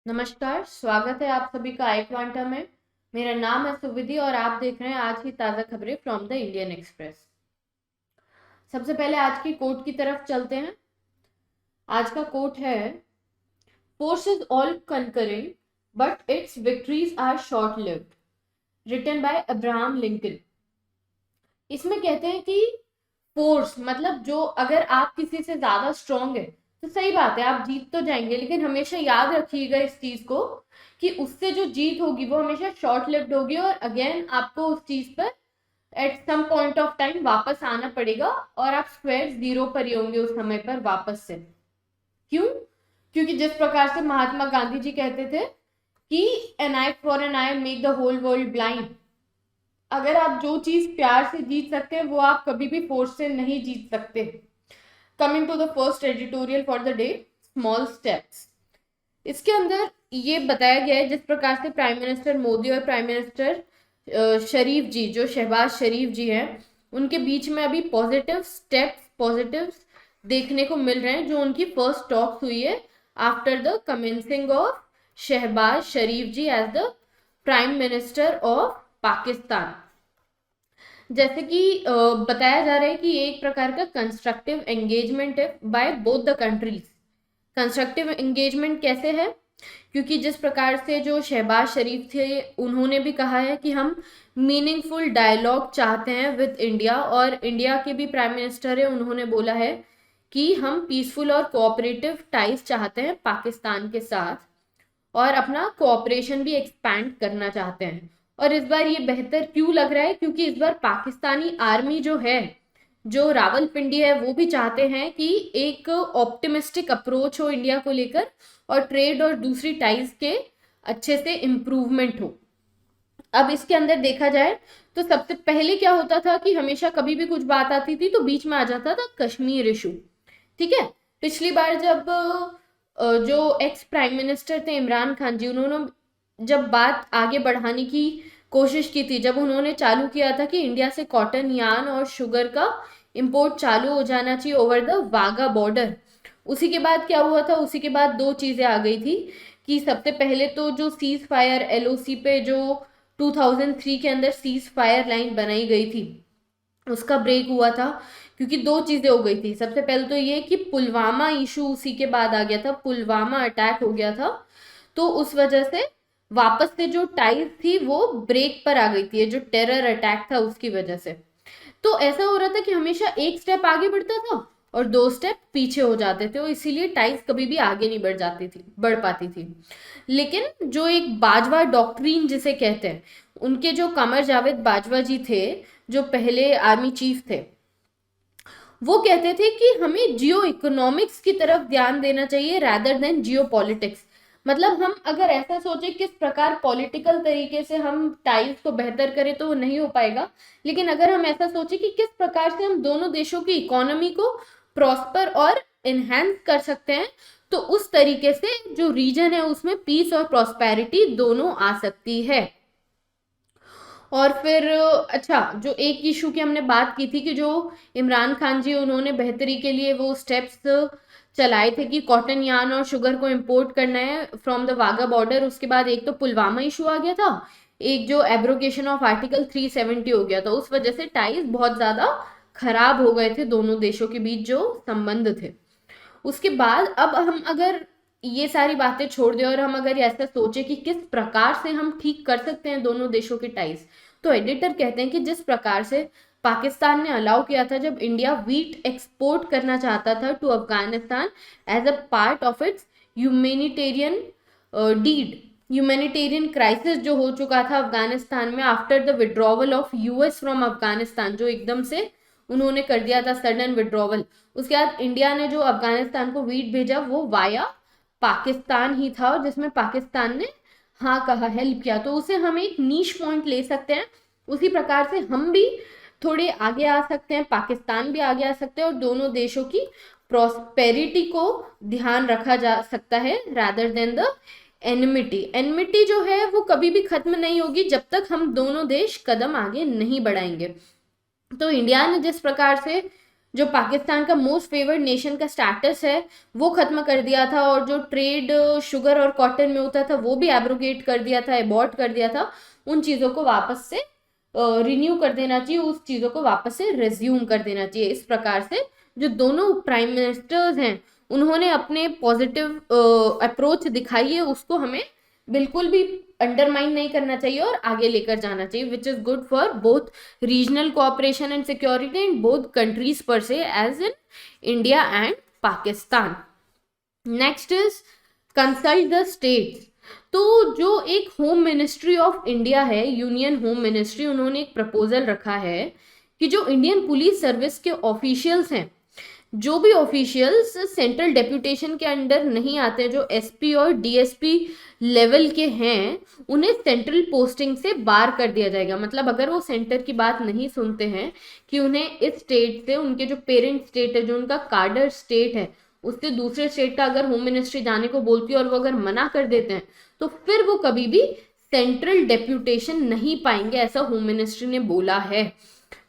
नमस्कार, स्वागत है आप सभी का आई क्वांटा में। मेरा नाम है सुविधि और आप देख रहे हैं आज की ताज़ा खबरें फ्रॉम द इंडियन एक्सप्रेस। सबसे पहले आज की कोट की तरफ चलते हैं। आज का कोट है, force is all conquering but its victories are short lived, written by Abraham Lincoln. इसमें कहते हैं कि फोर्स मतलब जो, अगर आप किसी से ज्यादा स्ट्रांग है तो सही बात है, आप जीत तो जाएंगे, लेकिन हमेशा याद रखिएगा इस चीज को कि उससे जो जीत होगी वो हमेशा शॉर्ट लिव्ड होगी और अगेन आपको उस चीज पर at some point of time वापस आना पड़ेगा और आप स्क्वायर जीरो पर ही होंगे उस समय पर वापस से। क्यों? क्योंकि जिस प्रकार से महात्मा गांधी जी कहते थे कि an eye for an eye make the whole world blind. अगर आप जो चीज प्यार से जीत सकते हैं वो आप कभी भी फोर्स से नहीं जीत सकते। Coming to the first editorial for the day, small steps. इसके अंदर ये बताया गया है जिस प्रकार से प्राइम मिनिस्टर मोदी और प्राइम मिनिस्टर शरीफ जी, जो शहबाज शरीफ जी हैं, उनके बीच में अभी पॉजिटिव देखने को मिल रहे हैं, जो उनकी फर्स्ट टॉक्स हुई है after the commencing of Shahbaz Sharif ji as the prime minister of Pakistan. जैसे कि बताया जा रहा है कि ये एक प्रकार का कंस्ट्रक्टिव एंगेजमेंट है by both the countries. Constructive engagement कैसे है? क्योंकि जिस प्रकार से जो शहबाज शरीफ थे उन्होंने भी कहा है कि हम मीनिंगफुल डायलॉग चाहते हैं विद इंडिया, और इंडिया के भी प्राइम मिनिस्टर है, उन्होंने बोला है कि हम पीसफुल और कोऑपरेटिव टाइज चाहते हैं पाकिस्तान के साथ और अपना कोऑपरेशन भी एक्सपैंड करना चाहते हैं। और इस बार ये बेहतर क्यों लग रहा है? क्योंकि इस बार पाकिस्तानी आर्मी जो है, जो रावलपिंडी है, वो भी चाहते हैं कि एक ऑप्टिमिस्टिक अप्रोच हो इंडिया को लेकर और ट्रेड और दूसरी टाइज के अच्छे से इम्प्रूवमेंट हो। अब इसके अंदर देखा जाए तो सबसे पहले क्या होता था कि हमेशा कभी भी कुछ बात आती थी तो बीच में आ जाता था कश्मीर इशू। ठीक है, पिछली बार जब जो एक्स प्राइम मिनिस्टर थे इमरान खान जी, उन्होंने जब बात आगे बढ़ाने की कोशिश की थी, जब उन्होंने चालू किया था कि इंडिया से कॉटन, यार्न और शुगर का इंपोर्ट चालू हो जाना चाहिए ओवर द वाघा बॉर्डर, उसी के बाद क्या हुआ था? उसी के बाद दो चीजें आ गई थी कि सबसे पहले तो जो सीज फायर एलओसी पे जो 2003 के अंदर सीज फायर लाइन बनाई गई थी उसका ब्रेक हुआ था, क्योंकि दो चीजें हो गई थी। सबसे पहले तो ये कि पुलवामा इशू उसी के बाद आ गया था, पुलवामा अटैक हो गया था, तो उस वजह से वापस से जो टाइज थी वो ब्रेक पर आ गई थी, जो टेरर अटैक था उसकी वजह से। तो ऐसा हो रहा था कि हमेशा एक स्टेप आगे बढ़ता था और दो स्टेप पीछे हो जाते थे, और इसीलिए टाइज कभी भी आगे नहीं बढ़ पाती थी। लेकिन जो एक बाजवा डॉक्ट्रिन जिसे कहते हैं, उनके जो कमर जावेद बाजवा जी थे, जो पहले आर्मी चीफ थे, वो कहते थे कि हमें जियो इकोनॉमिक्स की तरफ ध्यान देना चाहिए रैदर देन जियो पॉलिटिक्स। मतलब हम अगर ऐसा सोचे किस प्रकार पॉलिटिकल तरीके से हम टाइज को बेहतर करें तो वो नहीं हो पाएगा, लेकिन अगर हम ऐसा सोचे कि किस प्रकार से हम दोनों देशों की इकोनॉमी को प्रॉस्पर और इनहेंस कर सकते हैं, तो उस तरीके से जो रीजन है उसमें पीस और प्रॉस्पेरिटी दोनों आ सकती है। और फिर अच्छा, जो एक इशू की हमने बात की थी कि जो इमरान खान जी, उन्होंने बेहतरी के लिए वो स्टेप्स चलाए थे कि कॉटन, यार्न और शुगर को इंपोर्ट करना है फ्रॉम द वाघा बॉर्डर। उसके बाद एक तो पुलवामा इशू आ गया था, एक जो एब्रोगेशन ऑफ आर्टिकल 370 हो गया था, उस वजह से टाइज बहुत ज्यादा खराब हो गए थे दोनों देशों के बीच जो संबंध थे। उसके बाद अब हम अगर ये सारी बातें छोड़ दें और हम अगर ऐसा सोचे कि किस प्रकार से हम ठीक कर सकते हैं दोनों देशों के टाइज, तो एडिटर कहते हैं कि जिस प्रकार से पाकिस्तान ने अलाउ किया था जब इंडिया वीट एक्सपोर्ट करना चाहता था to Afghanistan as a part of its humanitarian deed, humanitarian crisis जो हो चुका था अफगानिस्तान में after the withdrawal of US from Afghanistan, जो एकदम से उन्होंने कर दिया था सडन विड्रॉवल। उसके बाद इंडिया ने जो अफगानिस्तान को वीट भेजा वो वाया पाकिस्तान ही था, और जिसमें पाकिस्तान ने हाँ कहा, हेल्प किया, तो उसे हम एक नीश पॉइंट ले सकते हैं। उसी प्रकार से हम भी थोड़े आगे आ सकते हैं, पाकिस्तान भी आगे आ सकते हैं, और दोनों देशों की प्रॉस्पेरिटी को ध्यान रखा जा सकता है rather than the enmity. Enmity जो है वो कभी भी खत्म नहीं होगी जब तक हम दोनों देश कदम आगे नहीं बढ़ाएंगे। तो इंडिया ने जिस प्रकार से जो पाकिस्तान का मोस्ट फेवर्ड नेशन का स्टेटस है वो खत्म कर दिया था, और जो ट्रेड शुगर और कॉटन में होता था वो भी एब्रोगेट कर दिया था, एबॉर्ट कर दिया था। उन चीज़ों को वापस से रिन्यू कर देना चाहिए, उस चीज़ों को वापस से रिज्यूम कर देना चाहिए। इस प्रकार से जो दोनों प्राइम मिनिस्टर्स हैं उन्होंने अपने पॉजिटिव अप्रोच दिखाई है, उसको हमें बिल्कुल भी अंडरमाइन नहीं करना चाहिए और आगे लेकर जाना चाहिए, which is good for both regional cooperation and security in both countries पर से, as in India and Pakistan. Next is consult the states. तो जो एक होम मिनिस्ट्री ऑफ इंडिया है, यूनियन होम मिनिस्ट्री, उन्होंने एक प्रपोजल रखा है कि जो इंडियन पुलिस सर्विस के ऑफिशियल्स हैं, जो भी ऑफिशियल्स सेंट्रल डेप्यूटेशन के अंडर नहीं आते, जो एसपी और डीएसपी लेवल के हैं, उन्हें सेंट्रल पोस्टिंग से बार कर दिया जाएगा। मतलब अगर वो सेंटर की बात नहीं सुनते हैं कि उन्हें इस स्टेट से, उनके जो पेरेंट स्टेट है, जो उनका कार्डर स्टेट है, उससे दूसरे स्टेट का अगर होम मिनिस्ट्री जाने को बोलती है और वो अगर मना कर देते हैं तो फिर वो कभी भी सेंट्रल डेप्यूटेशन नहीं पाएंगे, ऐसा होम मिनिस्ट्री ने बोला है।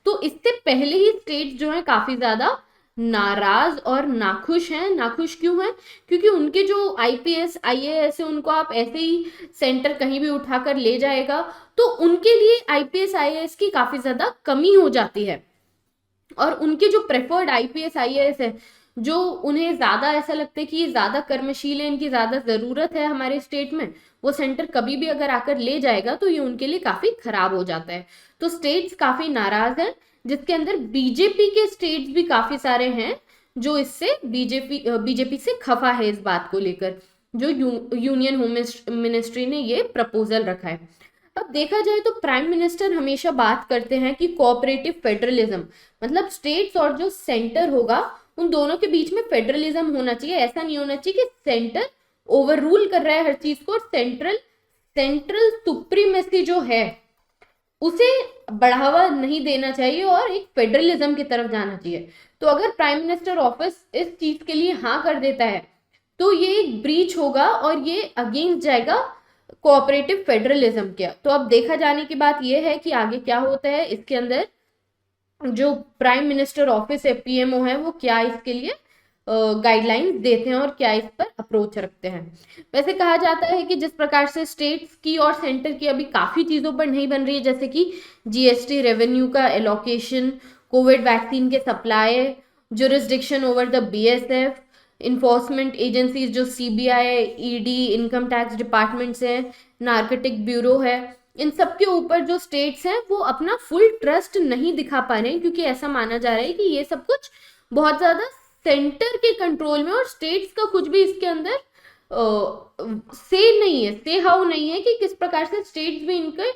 तो इससे पहले ही स्टेट जो है काफी ज्यादा नाराज और नाखुश हैं। नाखुश क्यों हैं? क्योंकि उनके जो आईपीएस आईएएस है उनको आप ऐसे ही सेंटर कहीं भी उठाकर ले जाएगा तो उनके लिए आईपीएस आईएएस की काफी ज्यादा कमी हो जाती है, और उनके जो प्रेफर्ड आईपीएस आईएएस है, जो उन्हें ज्यादा ऐसा लगता है कि ये ज्यादा कर्मशील है, इनकी ज्यादा जरूरत है हमारे स्टेट में, वो सेंटर कभी भी अगर आकर ले जाएगा तो ये उनके लिए काफी खराब हो जाता है। तो स्टेट्स काफी नाराज हैं, जिसके अंदर बीजेपी के स्टेट्स भी काफी सारे हैं जो इससे बीजेपी से खफा है इस बात को लेकर, जो यूनियन होम मिनिस्ट्री ने ये प्रपोजल रखा है। अब देखा जाए तो प्राइम मिनिस्टर हमेशा बात करते हैं कि कोऑपरेटिव फेडरलिज्म, मतलब स्टेट्स और जो सेंटर होगा उन दोनों के बीच में फेडरलिज्म होना चाहिए। ऐसा नहीं होना चाहिए कि सेंटर ओवर रूल कर रहा है हर चीज को, और सेंट्रल सुप्रीमेसी जो है उसे बढ़ावा नहीं देना चाहिए और एक फेडरलिज्म की तरफ जाना चाहिए। तो अगर प्राइम मिनिस्टर ऑफिस इस चीज के लिए हाँ कर देता है तो ये एक ब्रीच होगा और ये अगेंस्ट जाएगा कोऑपरेटिव फेडरलिज्म के। तो अब देखा जाने की बात यह है कि आगे क्या होता है, इसके अंदर जो प्राइम मिनिस्टर ऑफिस है, पीएमओ है, वो क्या इसके लिए गाइडलाइंस देते हैं और क्या इस पर अप्रोच रखते हैं। वैसे कहा जाता है कि जिस प्रकार से स्टेट्स की और सेंटर की अभी काफी चीजों पर नहीं बन रही है, जैसे कि जीएसटी रेवेन्यू का एलोकेशन, कोविड वैक्सीन के supply, jurisdiction over the BSF, enforcement agencies जो CBI, ED, income tax departments हैं, नार्कोटिक ब्यूरो है, इन सब के ऊपर जो स्टेट्स हैं वो अपना फुल ट्रस्ट नहीं दिखा पा रहे हैं, क्योंकि ऐसा माना जा रहा है कि ये सब कुछ बहुत ज्यादा सेंटर के कंट्रोल में, और स्टेट्स का कुछ भी इसके अंदर से नहीं है, से हाउ नहीं है कि किस प्रकार से स्टेट्स भी इनके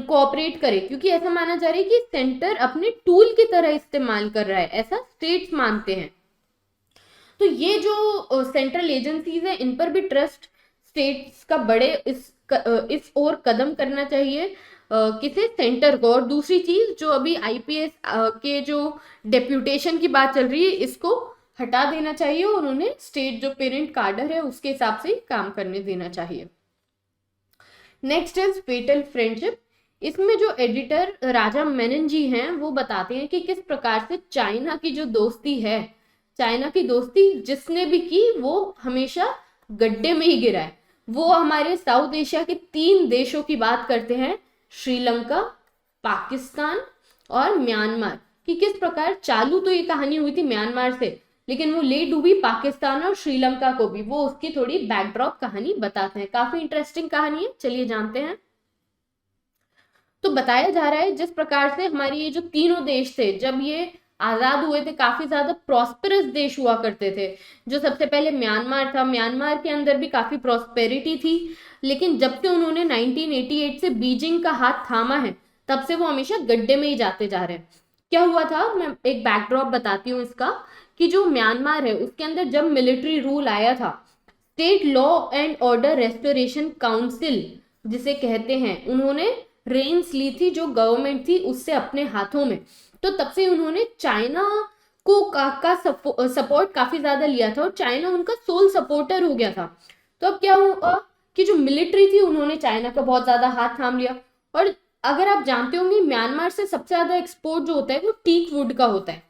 कोऑपरेट करे, क्योंकि ऐसा माना जा रहा है कि सेंटर अपने टूल की तरह इस्तेमाल कर रहा है, ऐसा स्टेट्स मानते हैं। तो ये जो सेंट्रल एजेंसीज है इन पर भी ट्रस्ट स्टेट्स का बड़े इस ओर कदम करना चाहिए, किसे, सेंटर को। और दूसरी चीज जो अभी आईपीएस के जो डेप्यूटेशन की बात चल रही है इसको हटा देना चाहिए और उन्हें स्टेट जो पेरेंट कार्डर है उसके हिसाब से काम करने देना चाहिए। Next is fatal friendship. इसमें जो एडिटर राजा मेनन जी हैं वो बताते हैं कि किस प्रकार से चाइना की जो दोस्ती है, चाइना की दोस्ती जिसने भी की वो हमेशा गड्ढे में ही गिरा है। वो हमारे साउथ एशिया के 3 देशों की बात करते हैं, श्रीलंका, पाकिस्तान और म्यांमार, कि किस प्रकार चालू तो ये कहानी हुई थी म्यांमार से, लेकिन वो ले डूबी पाकिस्तान और श्रीलंका को भी। वो उसकी थोड़ी बैकड्रॉप कहानी बताते हैं, काफी इंटरेस्टिंग कहानी है, चलिए जानते हैं। तो बताया जा रहा है जिस प्रकार से हमारी ये जो तीनों देश थे जब ये आजाद हुए थे काफी ज्यादा प्रॉस्पेरस देश हुआ करते थे। जो सबसे पहले म्यांमार था, म्यांमार के अंदर भी काफी प्रॉस्पेरिटी थी, लेकिन जब से उन्होंने 1988 से बीजिंग का हाथ थामा है तब से वो हमेशा गड्ढे में ही जाते जा रहे हैं। क्या हुआ था, मैं एक बैकड्रॉप बताती हूँ इसका, कि जो म्यांमार है उसके अंदर जब मिलिट्री रूल आया था, state law and order restoration council जिसे कहते हैं, उन्होंने रेंस ली थी जो गवर्नमेंट थी उससे अपने हाथों में। तो तब से उन्होंने चाइना को का सपोर्ट काफी ज्यादा लिया था और चाइना उनका सोल सपोर्टर हो गया था। तो अब क्या हुआ कि जो मिलिट्री थी उन्होंने चाइना का बहुत ज्यादा हाथ थाम लिया। और अगर आप जानते होंगे म्यांमार से सबसे ज्यादा एक्सपोर्ट जो होता है वो टीक वुड का होता है।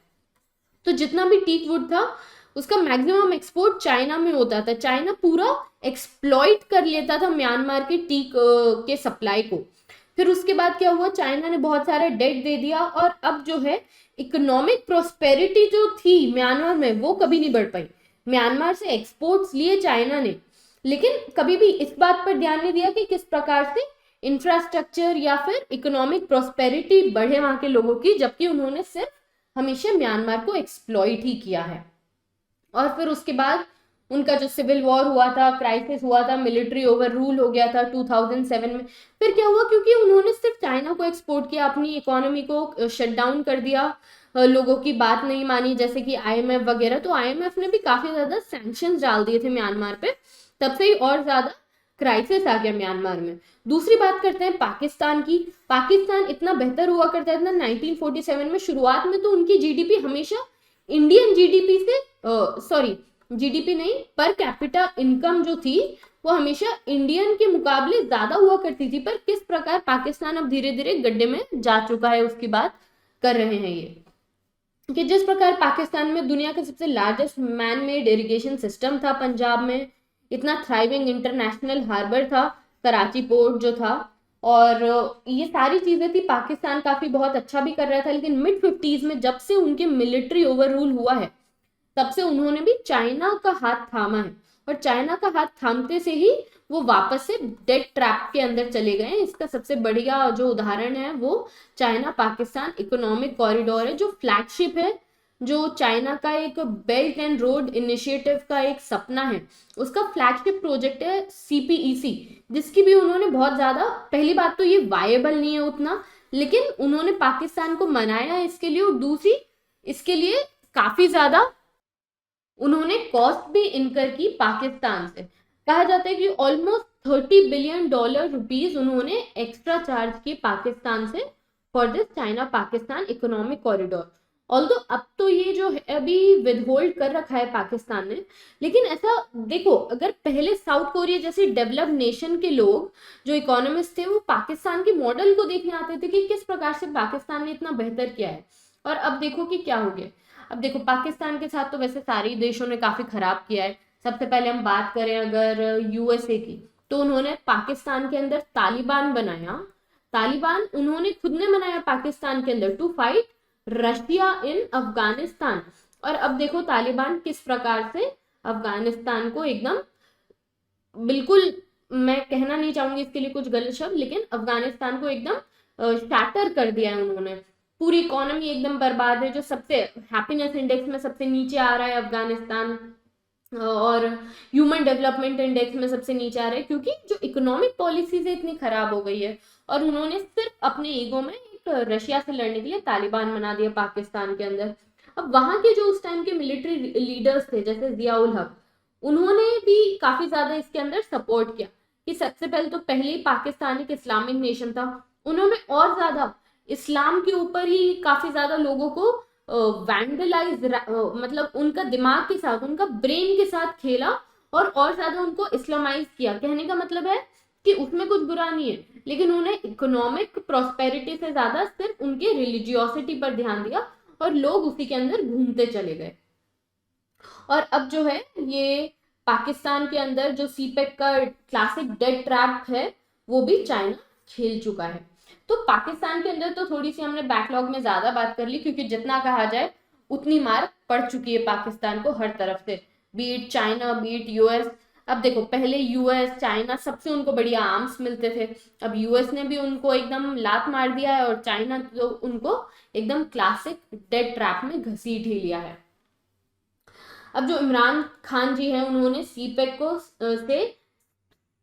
तो जितना भी टीक वुड था उसका मैक्सिमम एक्सपोर्ट चाइना में होता था। चाइना पूरा एक्सप्लॉइट कर लेता था म्यांमार के टीक के सप्लाई को। फिर उसके बाद क्या हुआ, चाइना ने बहुत सारा डेट दे दिया और अब जो है इकोनॉमिक प्रोस्पेरिटी जो थी म्यांमार में वो कभी नहीं बढ़ पाई। म्यांमार से एक्सपोर्ट्स लिए चाइना ने, लेकिन कभी भी इस बात पर ध्यान नहीं दिया कि किस प्रकार से इंफ्रास्ट्रक्चर या फिर इकोनॉमिक प्रोस्पेरिटी बढ़े वहां के लोगों की, जबकि उन्होंने सिर्फ हमेशा म्यांमार को एक्सप्लॉइट ही किया है। और फिर उसके बाद उनका जो सिविल वॉर हुआ था, क्राइसिस हुआ था, मिलिट्री ओवर रूल हो गया था 2007 में। फिर क्या हुआ, क्योंकि उन्होंने सिर्फ चाइना को एक्सपोर्ट किया, अपनी इकोनॉमी को शट डाउन कर दिया, लोगों की बात नहीं मानी, जैसे कि आईएमएफ वगैरह। तो आईएमएफ ने भी काफी ज्यादा सैंक्शंस डाल दिए थे म्यांमार पे, तब से ही और ज्यादा क्राइसिस आ गया म्यांमार में। दूसरी बात करते हैं पाकिस्तान की। पाकिस्तान इतना बेहतर हुआ करता था 1947 में। शुरुआत में तो उनकी जीडीपी हमेशा इंडियन जीडीपी से सॉरी जीडीपी नहीं, पर कैपिटा इनकम जो थी वो हमेशा इंडियन के मुकाबले ज्यादा हुआ करती थी। पर किस प्रकार पाकिस्तान अब धीरे धीरे गड्ढे में जा चुका है उसकी बात कर रहे हैं ये, कि जिस प्रकार पाकिस्तान में दुनिया का सबसे largest man made irrigation system था, पंजाब में इतना थ्राइविंग इंटरनेशनल हार्बर था, कराची पोर्ट जो था, और ये सारी चीजें थी। पाकिस्तान काफी बहुत अच्छा भी कर रहा था, लेकिन मिड 50s में जब से उनके मिलिट्री ओवर रूल हुआ है तब से उन्होंने भी चाइना का हाथ थामा है, और चाइना का हाथ थामते से ही वो वापस से डेट ट्रैप के अंदर चले गए। इसका सबसे बढ़िया जो उदाहरण है वो चाइना पाकिस्तान इकोनॉमिक कॉरिडोर है, जो फ्लैगशिप है, जो चाइना का एक बेल्ट एंड रोड इनिशिएटिव का एक सपना है, उसका फ्लैगशिप प्रोजेक्ट है सीपीईसी, जिसकी भी उन्होंने बहुत ज्यादा, पहली बात तो ये वायबल नहीं है उतना, लेकिन उन्होंने पाकिस्तान को मनाया इसके लिए, और दूसरी इसके लिए काफी ज्यादा उन्होंने कॉस्ट भी इनकर की पाकिस्तान से। कहा जाता है कि ऑलमोस्ट $30 बिलियन रुपीज उन्होंने एक्स्ट्रा चार्ज किए पाकिस्तान से for this China Pakistan economic corridor. Although अब तो ये जो है अभी विदहोल्ड कर रखा है पाकिस्तान ने, लेकिन ऐसा देखो, अगर पहले साउथ कोरिया जैसे डेवलप्ड नेशन के लोग जो इकोनॉमिस्ट थे वो पाकिस्तान के मॉडल को देखने आते थे कि किस प्रकार से पाकिस्तान ने इतना बेहतर किया है, और अब देखो कि क्या हो गया। अब देखो पाकिस्तान के साथ तो वैसे सारे देशों ने काफी खराब किया है। सबसे पहले हम बात करें अगर यूएसए की, तो उन्होंने पाकिस्तान के अंदर तालिबान बनाया। तालिबान उन्होंने खुद ने बनाया पाकिस्तान के अंदर टू फाइट रशिया इन अफगानिस्तान। और अब देखो तालिबान किस प्रकार से अफगानिस्तान को एकदम, बिल्कुल मैं कहना नहीं चाहूंगी इसके लिए कुछ गलत शब्द, लेकिन अफगानिस्तान को एकदम शैटर कर दिया है उन्होंने। पूरी इकोनॉमी एकदम बर्बाद है, जो सबसे हैप्पीनेस इंडेक्स में सबसे नीचे आ रहा है अफगानिस्तान, और ह्यूमन डेवलपमेंट इंडेक्स में सबसे नीचे आ रहा है, क्योंकि जो इकोनॉमिक पॉलिसीज इतनी खराब हो गई है। और उन्होंने सिर्फ अपने ईगो में एक रशिया से लड़ने के लिए तालिबान बना दिया पाकिस्तान के अंदर। अब वहां के जो उस टाइम के मिलिट्री लीडर्स थे जैसे जियाउल हक, उन्होंने भी काफी ज्यादा इसके अंदर सपोर्ट किया कि सबसे पहले तो पहले ही पाकिस्तान एक इस्लामिक नेशन था, उन्होंने और ज्यादा इस्लाम के ऊपर ही काफी ज्यादा लोगों को वैंडलाइज, मतलब उनका दिमाग के साथ, उनका ब्रेन के साथ खेला, और ज्यादा उनको इस्लामाइज किया। कहने का मतलब है कि उसमें कुछ बुरा नहीं है, लेकिन उन्हें इकोनॉमिक प्रॉस्पेरिटी से ज्यादा सिर्फ उनके रिलीजियोसिटी पर ध्यान दिया, और लोग उसी के अंदर घूमते चले गए। और अब जो है ये पाकिस्तान के अंदर जो सीपेक का क्लासिक डेट ट्रैप है वो भी चाइना खेल चुका है। तो पाकिस्तान के अंदर तो थोड़ी सी हमने बैकलॉग में ज्यादा बात कर ली, क्योंकि जितना कहा जाए उतनी मार पड़ चुकी है पाकिस्तान को हर तरफ से, बीट चाइना बीट यूएस। अब देखो पहले यूएस चाइना सबसे उनको बढ़िया आर्म्स मिलते थे, अब यूएस ने भी उनको एकदम लात मार दिया है, और चाइना तो उनको एकदम क्लासिक डेड ट्रैप में घसीट ही लिया है। अब जो इमरान खान जी हैं उन्होंने सीपेक को से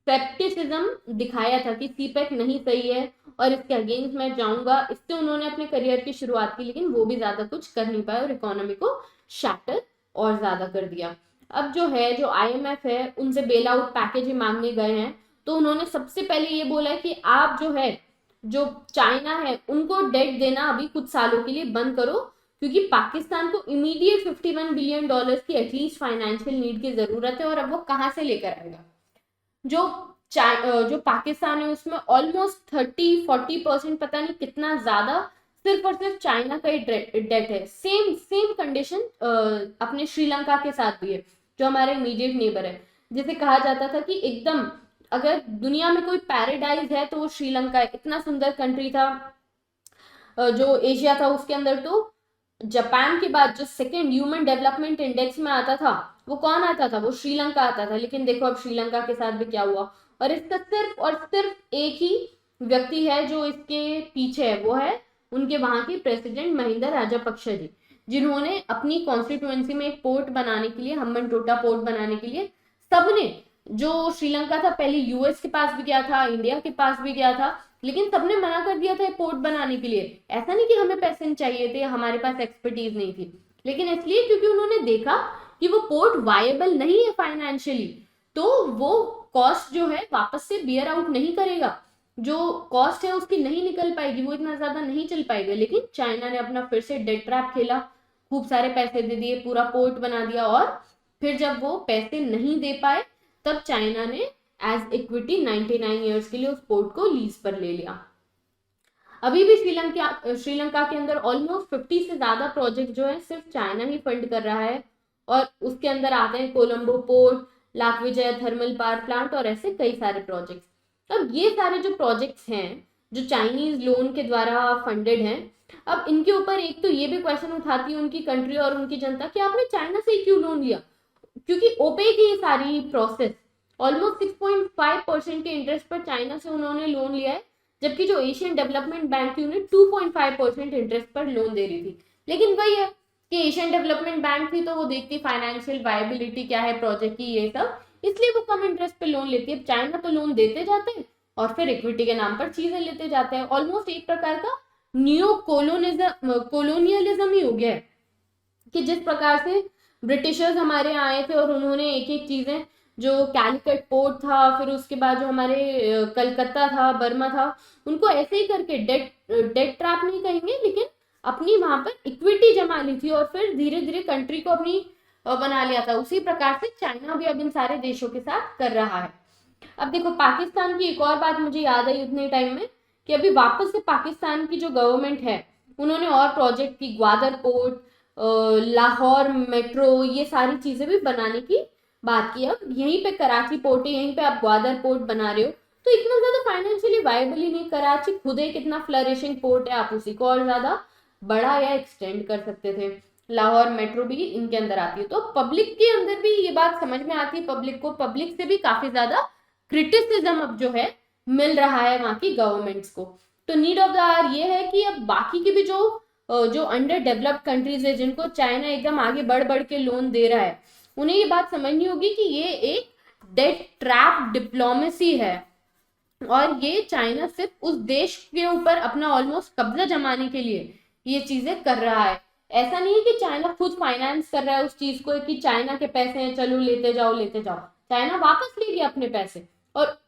स्केप्टिसिज्म दिखाया था कि सीपेक नहीं सही है और इसके अगेंस्ट मैं जाऊंगा, इससे उन्होंने अपने करियर की शुरुआत की, लेकिन वो भी ज्यादा कुछ कर नहीं पाए और इकोनॉमी को शैटर और ज्यादा कर दिया। अब जो है जो आईएमएफ है उनसे बेल आउट पैकेज ही मांगने गए हैं, तो उन्होंने सबसे पहले ये बोला है कि आप जो है जो चाइना है उनको डेट देना अभी कुछ सालों के लिए बंद करो, क्योंकि पाकिस्तान को इमीडिएट $51 बिलियन की एटलीस्ट फाइनेंशियल नीड की जरूरत है, और अब वो कहाँ से लेकर आएगा। जो पाकिस्तान है उसमें ऑलमोस्ट 30-40% पता नहीं कितना ज्यादा सिर्फ और सिर्फ चाइना का ही डेट है। सेम सेम कंडीशन अपने श्रीलंका के साथ भी है, जो हमारे इमीडिएट नेबर है। जिसे कहा जाता था कि एकदम अगर दुनिया में कोई पैराडाइज है तो वो श्रीलंका है। इतना सुंदर कंट्री था, जो एशिया था उसके अंदर तो जापान के बाद जो सेकेंड ह्यूमन डेवलपमेंट इंडेक्स में आता था वो कौन आता था, वो श्रीलंका आता था। लेकिन देखो अब श्रीलंका के साथ भी क्या हुआ। और इसका सिर्फ और सिर्फ एक ही व्यक्ति है जो इसके पीछे है, वो है उनके वहां के प्रेसिडेंट महिंदा राजपक्ष जी, जिन्होंने अपनी कॉन्स्टिट्युएंसी में एक पोर्ट बनाने के लिए, हम्बनटोटा पोर्ट बनाने के लिए सबने, जो श्रीलंका था पहले यूएस के पास भी गया था, इंडिया के पास भी गया था, लेकिन सबने मना कर दिया था पोर्ट बनाने के लिए। ऐसा नहीं कि हमें पैसे नहीं चाहिए थे, हमारे पास एक्सपर्टीज नहीं थी, लेकिन इसलिए क्योंकि उन्होंने देखा कि वो पोर्ट वायबल नहीं है फाइनेंशियली, तो वो कॉस्ट जो है वापस से बियर आउट नहीं करेगा, जो कॉस्ट है उसकी नहीं निकल पाएगी, वो इतना ज्यादा नहीं चल पाएगा। लेकिन चाइना ने अपना फिर से डेट ट्रैप खेला, खूब सारे पैसे दे दिए, पूरा पोर्ट बना दिया, और फिर जब वो पैसे नहीं दे पाए तब चाइना ने एज इक्विटी 99 ईयर्स के लिए उस पोर्ट को लीज पर ले लिया। अभी भी श्रीलंका के अंदर ऑलमोस्ट 50 से ज्यादा प्रोजेक्ट जो है सिर्फ चाइना ही फंड कर रहा है, और उसके अंदर आते हैं Colombo port, Lakvijaya thermal power plant और ऐसे कई सारे प्रोजेक्ट्स। अब ये सारे जो प्रोजेक्ट्स हैं जो चाइनीज लोन के द्वारा फंडेड हैं, अब इनके ऊपर एक तो ये भी क्वेश्चन उठाती है उनकी कंट्री और उनकी जनता कि आपने चाइना से ही क्यों लोन लिया, क्योंकि ओपेक है ये सारी प्रोसेस। ऑलमोस्ट 6.5% के इंटरेस्ट पर चाइना से उन्होंने लोन लिया है, जबकि जो एशियन डेवलपमेंट बैंक थी उन्हें 2.5% इंटरेस्ट पर लोन दे रही थी। लेकिन वही है कि एशियन डेवलपमेंट बैंक थी तो वो देखती फाइनेंशियल वायबिलिटी क्या है प्रोजेक्ट की, ये सब, इसलिए वो कम इंटरेस्ट पे लोन लेती है। चाइना तो लोन देते जाते हैं और फिर इक्विटी के नाम पर चीजें लेते जाते हैं। ऑलमोस्ट एक प्रकार का न्यू कोलोनियलिज्म ही हो गया है, कि जिस प्रकार से ब्रिटिशर्स हमारे यहाँ आए थे और उन्होंने एक एक चीजें, जो कैलिकट पोर्ट था, फिर उसके बाद जो हमारे कलकत्ता था, बर्मा था, उनको ऐसे ही करके डेट ट्रैप नहीं कहेंगे, लेकिन अपनी वहां पर इक्विटी जमा ली थी और फिर धीरे धीरे कंट्री को अपनी बना लिया था। उसी प्रकार से चाइना भी अब इन सारे देशों के साथ कर रहा है। अब देखो पाकिस्तान की एक और बात मुझे याद आई उतने टाइम में, कि अभी वापस से पाकिस्तान की जो गवर्नमेंट है उन्होंने और प्रोजेक्ट की, ग्वादर पोर्ट, लाहौर मेट्रो, ये सारी चीजें भी बनाने की बात की। अब यहीं पे कराची पोर्ट है, यहीं पे आप ग्वादर पोर्ट बना रहे हो, तो इतना ज्यादा फाइनेंशियली वायबल ही नहीं। कराची खुद एक इतना फ्लरिशिंग पोर्ट है, आप उसी को और ज्यादा बड़ा या एक्सटेंड कर सकते थे। लाहौर मेट्रो भी इनके अंदर आती है, तो पब्लिक के अंदर भी ये बात समझ में आती है, पब्लिक को, पब्लिक से भी काफी ज्यादा क्रिटिसिज्म अब जो है मिल रहा है वहां की गवर्नमेंट्स को। तो नीड ऑफ द आवर ये है कि अब बाकी की भी जो अंडर डेवलप्ड कंट्रीज है, जिनको चाइना एकदम आगे बढ़ बढ़ के लोन दे रहा है, उन्हें ये बात समझनी होगी कि ये एक डेट ट्रैप डिप्लोमेसी है, और ये चाइना सिर्फ उस देश के ऊपर अपना ऑलमोस्ट कब्जा जमाने के लिए ये चीजें कर रहा है। ऐसा नहीं है कि चाइना खुद फाइनेंस कर रहा है उस चीज को, कि चाइना के पैसे हैं चलो लेते जाओ लेते जाओ। चाइना वापस ले लिया अपने पैसे, और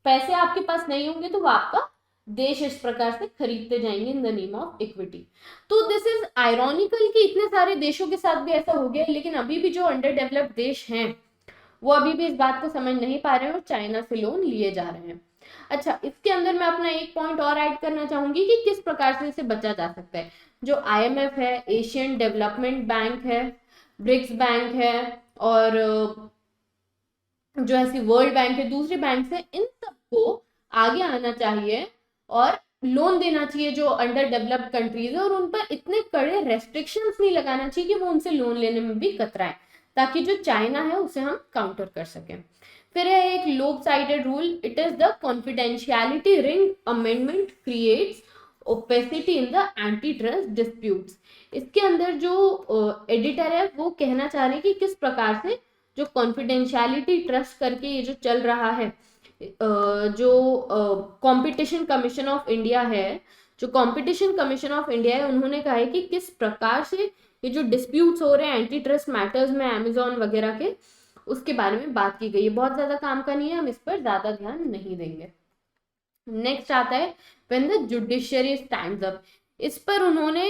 पैसे आपके पास नहीं होंगे तो वो आपका देश इस प्रकार से खरीदते जाएंगे in the name of equity. तो दिस इज आयरॉनिकल कि इतने सारे देशों के साथ भी ऐसा हो गया, लेकिन अभी भी जो अंडर डेवलप्ड देश हैं वो अभी भी इस बात को समझ नहीं पा रहे हैं और चाइना से लोन लिए जा रहे हैं। अच्छा, इसके अंदर मैं अपना एक पॉइंट और ऐड करना चाहूंगी कि किस प्रकार से इसे बचा जा सकता है। जो आईएमएफ है, एशियन डेवलपमेंट बैंक है, ब्रिक्स बैंक है, और जो ऐसी वर्ल्ड बैंक है, दूसरे बैंक है, इन सबको आगे आना चाहिए और लोन देना चाहिए जो अंडर डेवलप्ड कंट्रीज है, और उन पर इतने कड़े रेस्ट्रिक्शंस नहीं लगाना चाहिए कि वो उनसे लोन लेने में भी कतराए, ताकि जो चाइना है उसे हम काउंटर कर सकें। फिर है एक लोप sided rule, it is the confidentiality ring amendment creates opacity in the anti trust disputes. इसके अंदर जो एडिटर है वो कहना चाह रहे हैं कि किस प्रकार से जो कॉन्फिडेंशियलिटी ट्रस्ट करके ये जो चल रहा है, जो कंपटीशन कमीशन ऑफ इंडिया है, जो कंपटीशन कमीशन ऑफ इंडिया है, उन्होंने कहा है कि किस प्रकार से ये जो डिस्प्यूट्स हो रहे हैं एंटी ट्रस्ट मैटर्स में अमेजोन वगैरह के, उसके बारे में बात की गई है। बहुत ज्यादा काम का नहीं है, हम इस पर ज्यादा ध्यान नहीं देंगे। नेक्स्ट आता है when the judiciary stands up. इस पर उन्होंने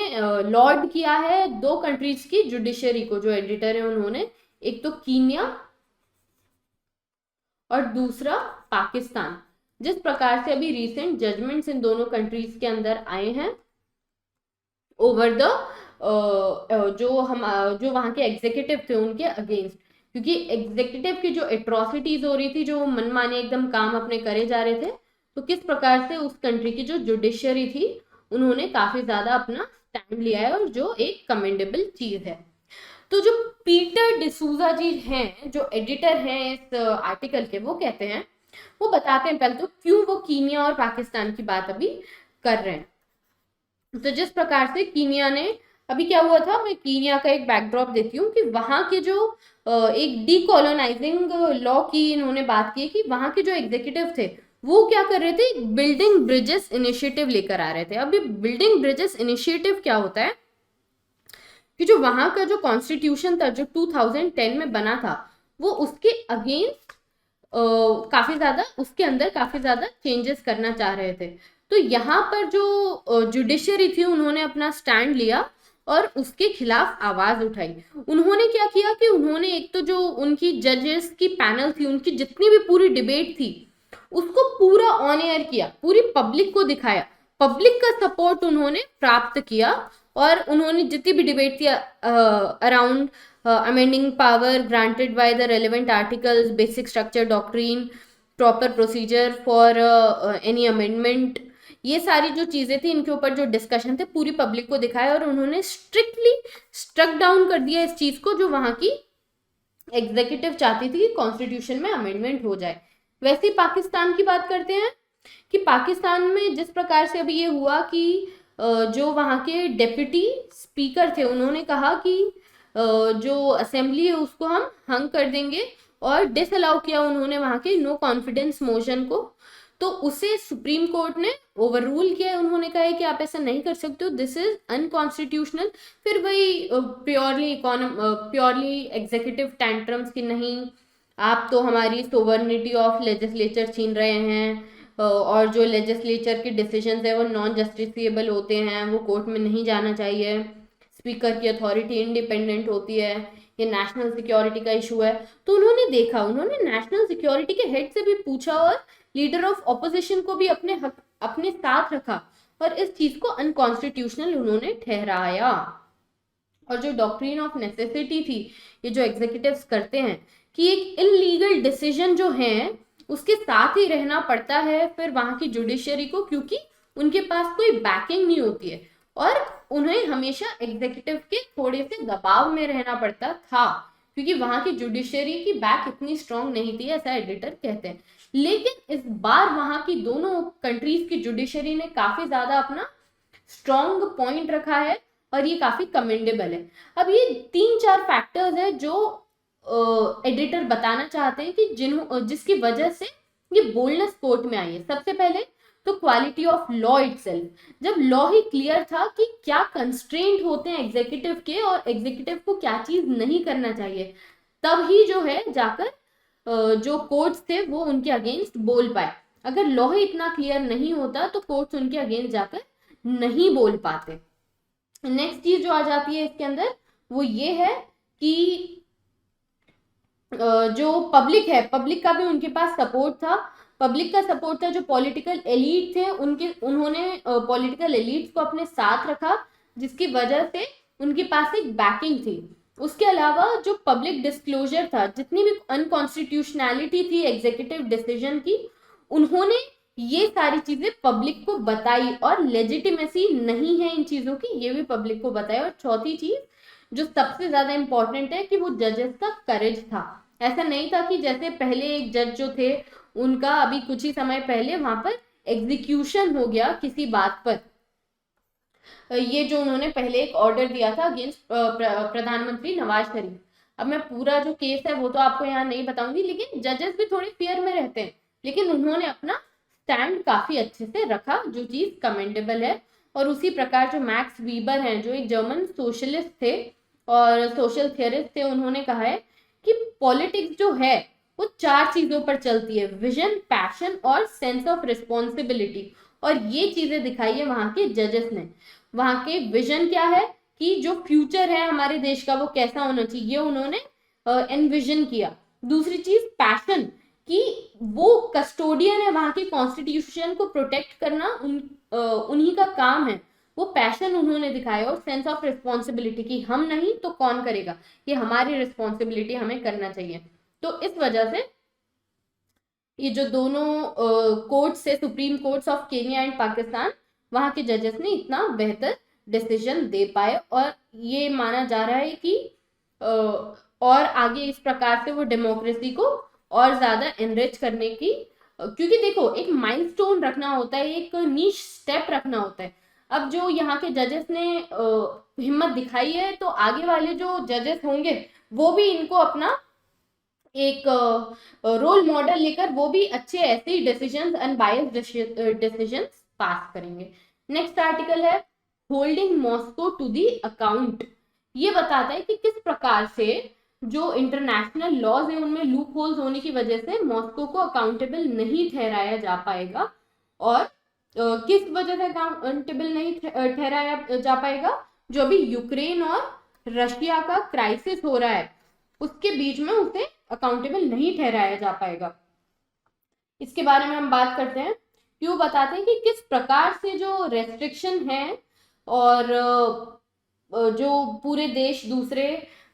लॉर्ड किया है दो कंट्रीज की जुडिशरी को, जो एडिटर है उन्होंने, एक तो कीनिया और दूसरा पाकिस्तान। जिस प्रकार से अभी रिसेंट जजमेंट्स इन दोनों कंट्रीज के अंदर आए हैं, ओवर द जो वहाँ के एग्जीक्यूटिव थे उनके अगेंस्ट, क्योंकि एग्जीक्यूटिव की जो एट्रोसिटीज हो रही थी, जो मनमाने एकदम काम अपने करे जा रहे थे, तो किस प्रकार से उस कंट्री की जो जुडिशरी थी उन्होंने काफी ज्यादा अपना स्टैंड लिया है, और जो एक कमेंडेबल चीज है। तो जो पीटर डिसूजा जी हैं, जो एडिटर हैं इस आर्टिकल के, वो कहते हैं, वो बताते हैं पहले तो क्यों वो कीनिया और पाकिस्तान की बात अभी कर रहे हैं। तो जिस प्रकार से कीनिया ने, अभी क्या हुआ था, मैं कीनिया का एक बैकड्रॉप देती हूँ कि वहां के जो एक डीकोलोनाइजिंग लॉ की इन्होंने बात की, कि वहां के जो एग्जीक्यूटिव थे वो क्या कर रहे थे, बिल्डिंग ब्रिजेस इनिशिएटिव लेकर आ रहे थे। अभी बिल्डिंग ब्रिजेस इनिशिएटिव क्या होता है कि जो वहां का जो कॉन्स्टिट्यूशन था जो 2010 में बना था, वो उसके अगेंस्ट काफी ज्यादा, उसके अंदर काफी ज्यादा चेंजेस करना चाह रहे थे। तो यहाँ पर जो जुडिशरी थी उन्होंने अपना स्टैंड लिया और उसके खिलाफ आवाज उठाई। उन्होंने क्या किया कि उन्होंने एक तो जो उनकी जजेस की पैनल थी, उनकी जितनी भी पूरी डिबेट थी उसको पूरा ऑन एयर किया, पूरी पब्लिक को दिखाया, पब्लिक का सपोर्ट उन्होंने प्राप्त किया, और उन्होंने जितनी भी डिबेट थी around amending power granted by the relevant articles, basic structure doctrine, proper procedure for any amendment, ये सारी जो चीजें थी इनके ऊपर जो डिस्कशन थे पूरी पब्लिक को दिखाया, और उन्होंने स्ट्रिक्टली स्ट्रक डाउन कर दिया इस चीज को जो वहां की एग्जीक्यूटिव चाहती थी कि कॉन्स्टिट्यूशन में अमेंडमेंट हो जाए। वैसे ही पाकिस्तान की बात करते हैं कि पाकिस्तान में जिस प्रकार से अभी ये हुआ कि जो वहाँ के डेप्यूटी स्पीकर थे उन्होंने कहा कि जो असेंबली है उसको हम हंग कर देंगे, और डिसअलाउ किया उन्होंने वहाँ के नो कॉन्फिडेंस मोशन को। तो उसे सुप्रीम कोर्ट ने ओवर रूल किया, उन्होंने कहा है कि आप ऐसा नहीं कर सकते हो, दिस इज अनकॉन्स्टिट्यूशनल। फिर वही प्योरली एग्जीक्यूटिव टैंट्रम्स की नहीं, आप तो हमारी सोवर्निटी ऑफ लेजिस्लेचर छीन रहे हैं, और जो लेजिस्लेचर के डिसीजन है वो नॉन जस्टिसेबल होते हैं, वो कोर्ट में नहीं जाना चाहिए, स्पीकर की अथॉरिटी इंडिपेंडेंट होती है, ये नेशनल सिक्योरिटी का इशू है। तो उन्होंने देखा, उन्होंने नेशनल सिक्योरिटी के हेड से भी पूछा और लीडर ऑफ ऑपोजिशन को भी अपने साथ रखा, और इस चीज को अनकॉन्स्टिट्यूशनल उन्होंने ठहराया। और जो डॉक्ट्रिन ऑफ नेसेसिटी थी, ये जो एग्जीक्यूटिव्स करते हैं कि एक इलीगल डिसीजन जो है उसके साथ ही रहना पड़ता है फिर वहां की जुडिशरी को, क्योंकि उनके पास कोई बैकिंग नहीं होती है, और उन्हें हमेशा एग्जीक्यूटिव के थोड़े से दबाव में रहना पड़ता था, क्योंकि वहां की जुडिशरी की बैक इतनी स्ट्रांग नहीं थी, ऐसा एडिटर कहते हैं। लेकिन इस बार वहां की दोनों कंट्रीज की जुडिशरी ने काफी ज्यादा अपना स्ट्रॉन्ग पॉइंट रखा है, और ये काफी कमेंडेबल है। अब ये 3-4 फैक्टर्स है जो एडिटर बताना चाहते हैं कि जिसकी वजह से ये बोल्डनेस कोर्ट में आई है। सबसे पहले तो क्वालिटी ऑफ लॉ इटसेल्फ, जब लॉ ही क्लियर था कि क्या कंस्ट्रेंट होते हैं एग्जीक्यूटिव के और एग्जीक्यूटिव को क्या चीज नहीं करना चाहिए, तब ही जो है जाकर जो कोर्ट्स थे वो उनके अगेंस्ट बोल पाए। अगर लॉ ही इतना क्लियर नहीं होता तो कोर्ट्स उनके अगेंस्ट जाकर नहीं बोल पाते। नेक्स्ट चीज जो आ जाती है इसके अंदर वो ये है कि जो पब्लिक है, पब्लिक का भी उनके पास सपोर्ट था, पब्लिक का सपोर्ट था, जो पॉलिटिकल एलीट थे उन्होंने पॉलिटिकल एलीट्स को अपने साथ रखा, जिसकी वजह से उनके पास एक बैकिंग थी। उसके अलावा जो पब्लिक डिस्क्लोजर था, जितनी भी अनकॉन्स्टिट्यूशनैलिटी थी एग्जीक्यूटिव डिसीजन की, उन्होंने ये सारी चीजें पब्लिक को बताई, और लेजिटिमेसी नहीं है इन चीजों की ये भी पब्लिक को बताया। और चौथी चीज जो सबसे ज्यादा इंपॉर्टेंट है कि वो जजेस का करेज था। ऐसा नहीं था कि जैसे पहले एक जज जो थे उनका अभी कुछ ही समय पहले वहां पर एग्जीक्यूशन हो गया किसी बात पर, ये जो उन्होंने पहले एक ऑर्डर दिया था अगेंस्ट प्रधानमंत्री नवाज शरीफ। अब मैं पूरा जो केस है वो तो आपको यहाँ नहीं बताऊंगी, लेकिन जजेस भी थोड़े फियर में रहते हैं, लेकिन उन्होंने अपना स्टैंड काफी अच्छे से रखा, जो चीज कमेंडेबल है। और उसी प्रकार जो मैक्स वीबर हैं, जो एक जर्मन सोशलिस्ट थे और सोशल थियरिस्ट थे, उन्होंने कहा है कि पॉलिटिक्स जो है वो 4 चीजों पर चलती है, विजन, पैशन और सेंस ऑफ रिस्पॉन्सिबिलिटी। और ये चीजें दिखाई है वहां के जजेस ने। वहां के विजन क्या है कि जो फ्यूचर है हमारे देश का वो कैसा होना चाहिए, ये उन्होंने एनविजन किया। दूसरी चीज पैशन, कि वो कस्टोडियन है वहां के कॉन्स्टिट्यूशन को प्रोटेक्ट करना, उन्हीं का काम है, वो पैशन उन्होंने दिखाया और सेंस ऑफ रिस्पॉन्सिबिलिटी की हम नहीं तो कौन करेगा, ये हमारी रिस्पॉन्सिबिलिटी, हमें करना चाहिए। तो इस वजह से ये जो दोनों कोर्ट्स है, supreme courts of Kenya and Pakistan, वहां के जजेस ने इतना बेहतर डिसीजन दे पाए और ये माना जा रहा है कि और आगे इस प्रकार से वो डेमोक्रेसी को और ज्यादा एनरिच करने की, क्योंकि देखो एक माइलस्टोन रखना होता है, एक नीश स्टेप रखना होता है। अब जो यहाँ के जजेस ने हिम्मत दिखाई है, तो आगे वाले जो जजेस होंगे वो भी इनको अपना एक रोल मॉडल लेकर वो भी अच्छे ऐसे ही डिसीजंस, अनबायस्ड डिसीजंस पास करेंगे। नेक्स्ट आर्टिकल है holding Moscow to the account. ये बताता है कि किस प्रकार से जो इंटरनेशनल लॉज है उनमें लूप होल्स होने की वजह से मॉस्को को अकाउंटेबल नहीं ठहराया जा पाएगा। और किस वजह से अकाउंटेबल नहीं ठहराया जा पाएगा, जो अभी यूक्रेन और रशिया का क्राइसिस हो रहा है उसके बीच में उसे अकाउंटेबल नहीं ठहराया जा पाएगा। इसके बारे में हम बात करते हैं, क्यों बताते हैं कि किस प्रकार से जो रेस्ट्रिक्शन है और जो पूरे देश दूसरे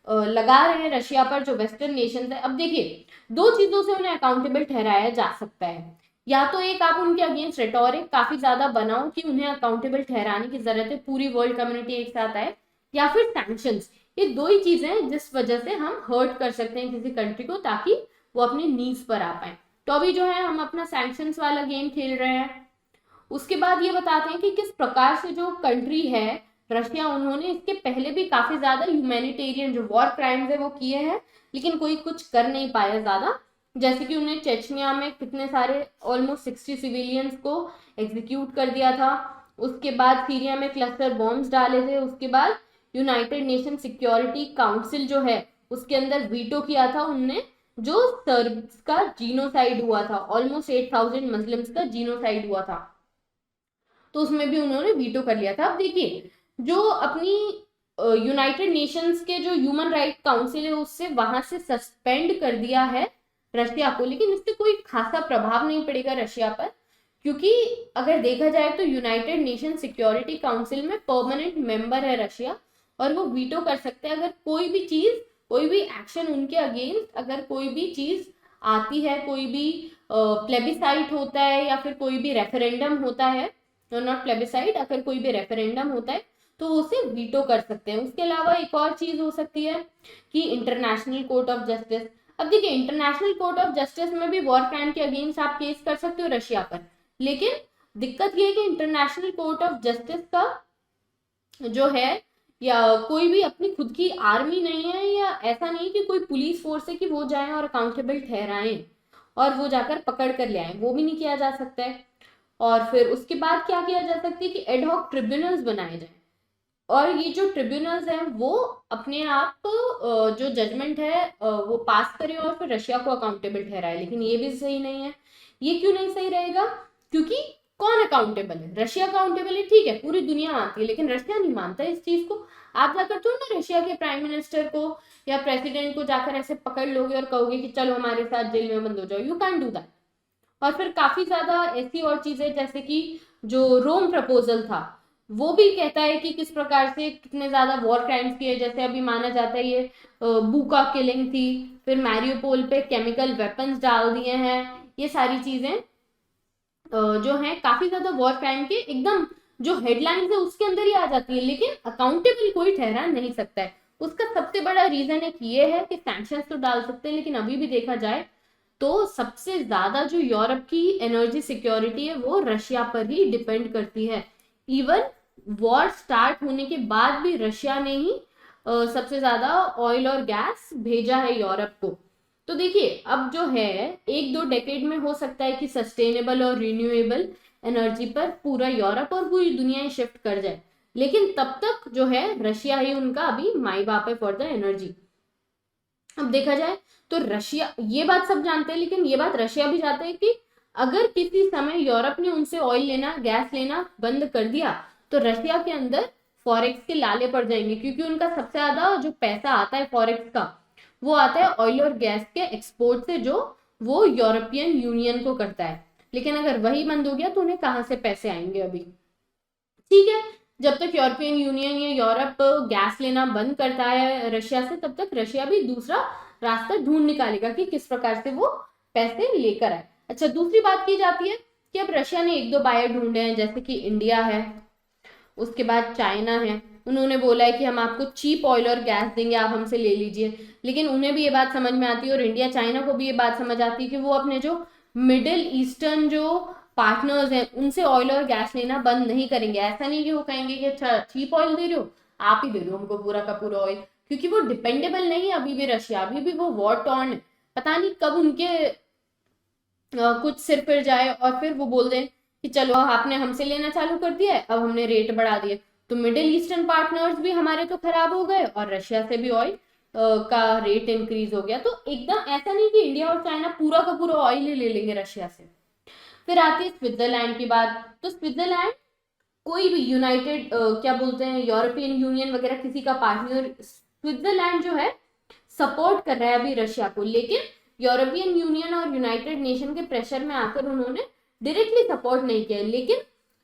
लगा रहे हैं रशिया पर, जो वेस्टर्न नेशन है। अब देखिए दो चीजों से उन्हें अकाउंटेबल ठहराया जा सकता है, या तो एक आप उनके अगेंस्ट रेटोरिक काफी ज्यादा बनाओ कि उन्हें अकाउंटेबल ठहराने की जरूरत है, पूरी वर्ल्ड कम्युनिटी एक साथ आए, या फिर सैंक्शंस। ये दो ही चीजें हैं जिस वजह से हम हर्ट कर सकते हैं किसी कंट्री को, ताकि वो अपने नीज पर आ पाए। तो अभी जो है हम अपना सैंक्शंस वाला गेम खेल रहे हैं। उसके बाद ये बताते हैं कि किस प्रकार से जो कंट्री है रशिया, उन्होंने इसके पहले भी काफी ज्यादा ह्यूमैनिटेरियन जो वॉर क्राइम्स है वो किए हैं, लेकिन कोई कुछ कर नहीं पाया ज्यादा। जैसे कि उन्हें चेचनिया में कितने सारे ऑलमोस्ट 60 सिविलियंस को एग्जीक्यूट कर दिया था। उसके बाद सीरिया में क्लस्टर बॉम्ब्स डाले थे। उसके बाद यूनाइटेड नेशन सिक्योरिटी काउंसिल जो है उसके अंदर वीटो किया था उनने, जो सर्ब्स का जीनोसाइड हुआ था, ऑलमोस्ट 8000 मुस्लिम्स का जीनोसाइड हुआ था, तो उसमें भी उन्होंने वीटो कर लिया था। अब देखिए जो अपनी यूनाइटेड नेशंस के जो ह्यूमन राइट काउंसिल है उससे वहां से सस्पेंड कर दिया है रशिया को, लेकिन इससे कोई खासा प्रभाव नहीं पड़ेगा रशिया पर, क्योंकि अगर देखा जाए तो यूनाइटेड नेशन सिक्योरिटी काउंसिल में परमानेंट मेंबर है रशिया, और वो वीटो कर सकते हैं अगर कोई भी चीज, कोई भी एक्शन उनके अगेंस्ट, अगर कोई भी चीज आती है, कोई भी प्लेबिसाइट होता है या फिर कोई भी रेफरेंडम होता है, नॉट प्लेबिसाइट, अगर कोई भी रेफरेंडम होता है तो उसे वीटो कर सकते हैं। उसके अलावा एक और चीज हो सकती है कि इंटरनेशनल कोर्ट ऑफ जस्टिस। अब देखिए इंटरनेशनल कोर्ट ऑफ जस्टिस में भी वॉर क्राइम के अगेंस्ट आप केस कर सकते हो रशिया पर, लेकिन दिक्कत ये है कि इंटरनेशनल कोर्ट ऑफ जस्टिस का जो है, या कोई भी अपनी खुद की आर्मी नहीं है, या ऐसा नहीं कि कोई पुलिस फोर्स है कि वो जाए और अकाउंटेबल ठहराएं और वो जाकर पकड़ कर ले आए, वो भी नहीं किया जा सकता है। और फिर उसके बाद क्या किया जा सकता है कि एडहॉक ट्रिब्यूनल्स बनाए जाए, और ये जो ट्रिब्यूनल्स हैं वो अपने आप जो जजमेंट है वो पास करें और फिर रशिया को अकाउंटेबल ठहराए। लेकिन ये भी सही नहीं है। ये क्यों नहीं सही रहेगा? क्योंकि कौन अकाउंटेबल है? रशिया अकाउंटेबल है, ठीक है, पूरी दुनिया मानती है, लेकिन रशिया नहीं मानता इस चीज को। आप जाकर तो ना रशिया के प्राइम मिनिस्टर को या प्रेसिडेंट को जाकर ऐसे पकड़ लोगे और कहोगे कि चलो हमारे साथ जेल में बंद हो जाओ, यू कैन डू दैट। और फिर काफी ज्यादा ऐसी और चीजें, जैसे कि जो रोम प्रपोजल था वो भी कहता है कि किस प्रकार से कितने ज्यादा वॉर क्राइम्स किए, जैसे अभी माना जाता है ये बुका किलिंग थी, फिर मैरियोपोल पे केमिकल वेपन्स डाल दिए हैं। ये सारी चीजें जो है काफी ज्यादा वॉर क्राइम के एकदम जो हेडलाइंस है उसके अंदर ही आ जाती है, लेकिन अकाउंटेबल कोई ठहरा नहीं सकता है। उसका सबसे बड़ा रीजन एक ये है कि सैंक्शंस तो डाल सकते हैं, लेकिन अभी भी देखा जाए तो सबसे ज्यादा जो यूरोप की एनर्जी सिक्योरिटी है वो रशिया पर ही डिपेंड करती है। इवन वॉर स्टार्ट होने के बाद भी रशिया ने ही सबसे ज्यादा ऑयल और गैस भेजा है यूरोप को। तो देखिए अब जो है 1-2 डेकेड में हो सकता है कि सस्टेनेबल और रिन्यूएबल एनर्जी पर पूरा यूरोप और पूरी दुनिया शिफ्ट कर जाए, लेकिन तब तक जो है रशिया ही उनका अभी माई बाप है फॉर द एनर्जी। अब देखा जाए तो रशिया, ये बात सब जानते हैं, लेकिन ये बात रशिया भी जानते हैं कि अगर किसी समय यूरोप ने उनसे ऑयल लेना, गैस लेना बंद कर दिया तो रशिया के अंदर फॉरेक्स के लाले पड़ जाएंगे, क्योंकि उनका सबसे ज्यादा जो पैसा आता है फॉरेक्स का वो आता है ऑयल और गैस के एक्सपोर्ट से, जो वो यूरोपियन यूनियन को करता है। लेकिन अगर वही बंद हो गया तो उन्हें कहां से पैसे आएंगे अभी? ठीक है, जब तक यूरोपियन यूनियन या यूरोप गैस लेना बंद करता है रशिया से, तब तक रशिया भी दूसरा रास्ता ढूंढ निकालेगा कि किस प्रकार से वो पैसे लेकर आए। अच्छा, दूसरी बात की जाती है कि अब रशिया ने एक दो बायर ढूंढे हैं, जैसे कि इंडिया है, उसके बाद चाइना है। उन्होंने बोला है कि हम आपको चीप ऑयल और गैस देंगे, आप हमसे ले लीजिए। लेकिन उन्हें भी ये बात समझ में आती है, और इंडिया चाइना को भी ये बात समझ आती है कि वो अपने जो मिडिल ईस्टर्न जो पार्टनर्स हैं उनसे ऑयल और गैस लेना बंद नहीं करेंगे। ऐसा नहीं कि वो कहेंगे कि अच्छा चीप ऑयल दे रहे हो, आप ही दे दो हमको पूरा का पूरा ऑयल, क्योंकि वो डिपेंडेबल नहीं है अभी भी रशिया, अभी भी वो वॉर टॉर्न है। पता नहीं कब उनके कुछ सिर फिर जाए और फिर वो बोल दें कि चलो आपने हमसे लेना चालू कर दिया है, अब हमने रेट बढ़ा दिए, तो मिडिल ईस्टर्न पार्टनर्स भी हमारे तो खराब हो गए और रशिया से भी ऑयल का रेट इंक्रीज हो गया। तो एकदम ऐसा नहीं कि इंडिया और चाइना पूरा का पूरा ऑयल ही ले लेंगे रशिया से। फिर आती है स्विट्जरलैंड की बात। तो स्विट्जरलैंड कोई भी यूनाइटेड क्या बोलते हैं, यूरोपियन यूनियन वगैरह किसी का पार्टनर, स्विट्जरलैंड जो है सपोर्ट कर रहा है अभी रशिया को, लेकिन यूरोपियन यूनियन और यूनाइटेड नेशन के प्रेशर में आकर उन्होंने डायरेक्टली सपोर्ट नहीं किया। लेकिन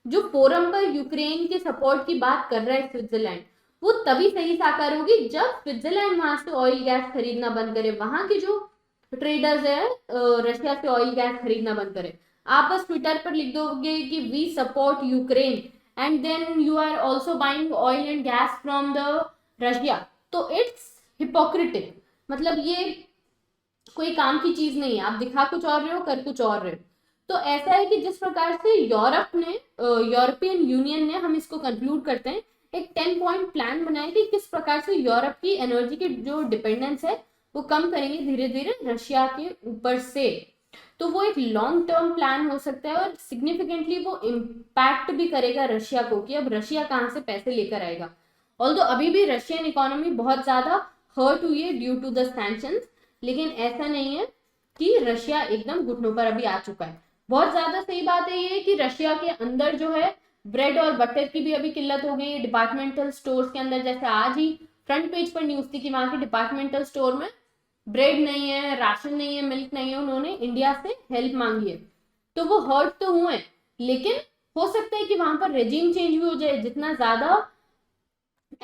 जो फोरम पर यूक्रेन के सपोर्ट की बात कर रहा है स्विट्जरलैंड, वो तभी सही साकार होगी जब स्विट्जरलैंड वहां से ऑयल गैस खरीदना बंद करे, वहां के जो ट्रेडर्स है रशिया से ऑयल गैस खरीदना बंद करे। आप बस ट्विटर पर लिख दोगे कि we support Ukraine and then you are also buying oil and gas from the Russia, तो इट्स हिपोक्रेटिक, मतलब ये कोई काम की चीज नहीं है। आप दिखा कुछ और रहे हो, कर कुछ और रहे हो। तो ऐसा है कि जिस प्रकार से यूरोप ने यूरोपियन यूनियन ने, हम इसको कंक्लूड करते हैं, एक 10 पॉइंट प्लान बनाया कि किस प्रकार से यूरोप की एनर्जी की जो डिपेंडेंस है वो कम करेंगे धीरे धीरे रशिया के ऊपर से। तो वो एक लॉन्ग टर्म प्लान हो सकता है और सिग्निफिकेंटली वो इम्पैक्ट भी करेगा रशिया को कि अब रशिया कहाँ से पैसे लेकर आएगा। ऑल्दो अभी भी रशियन इकोनॉमी बहुत ज्यादा हर्ट हुई है ड्यू टू द सैंक्शंस, लेकिन ऐसा नहीं है कि रशिया एकदम घुटनों पर अभी आ चुका है। बहुत ज्यादा सही बात है ये कि रशिया के अंदर जो है ब्रेड और बटर की भी अभी किल्लत हो गई है डिपार्टमेंटल स्टोर्स के अंदर। जैसे आज ही फ्रंट पेज पर न्यूज थी कि वहां के डिपार्टमेंटल स्टोर में ब्रेड नहीं है, राशन नहीं है, मिल्क नहीं है, उन्होंने इंडिया से हेल्प मांगी है। तो वो हर्ट तो हुए, लेकिन हो सकता है कि वहां पर रेजिम चेंज भी हो जाए। जितना ज्यादा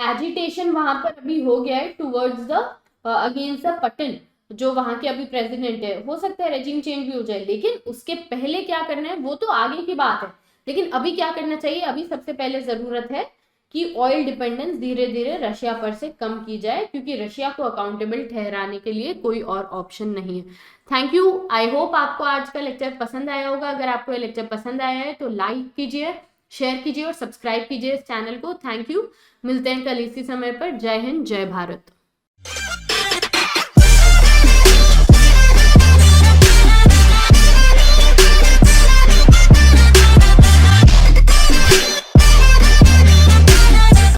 एजिटेशन वहां पर अभी हो गया है towards the against the Patan, जो वहां के अभी प्रेसिडेंट है, हो सकता है रेजिम चेंज भी हो जाए। लेकिन उसके पहले क्या करना है वो तो आगे की बात है। लेकिन अभी क्या करना चाहिए, अभी सबसे पहले जरूरत है कि ऑयल डिपेंडेंस धीरे धीरे रशिया पर से कम की जाए, क्योंकि रशिया को अकाउंटेबल ठहराने के लिए कोई और ऑप्शन नहीं है। Thank you. आई होप आपको आज का लेक्चर पसंद आया होगा। अगर आपको ये लेक्चर पसंद आया है तो लाइक कीजिए, शेयर कीजिए और सब्सक्राइब कीजिए इस चैनल को। Thank you. मिलते हैं कल इसी समय पर। जय हिंद, जय भारत।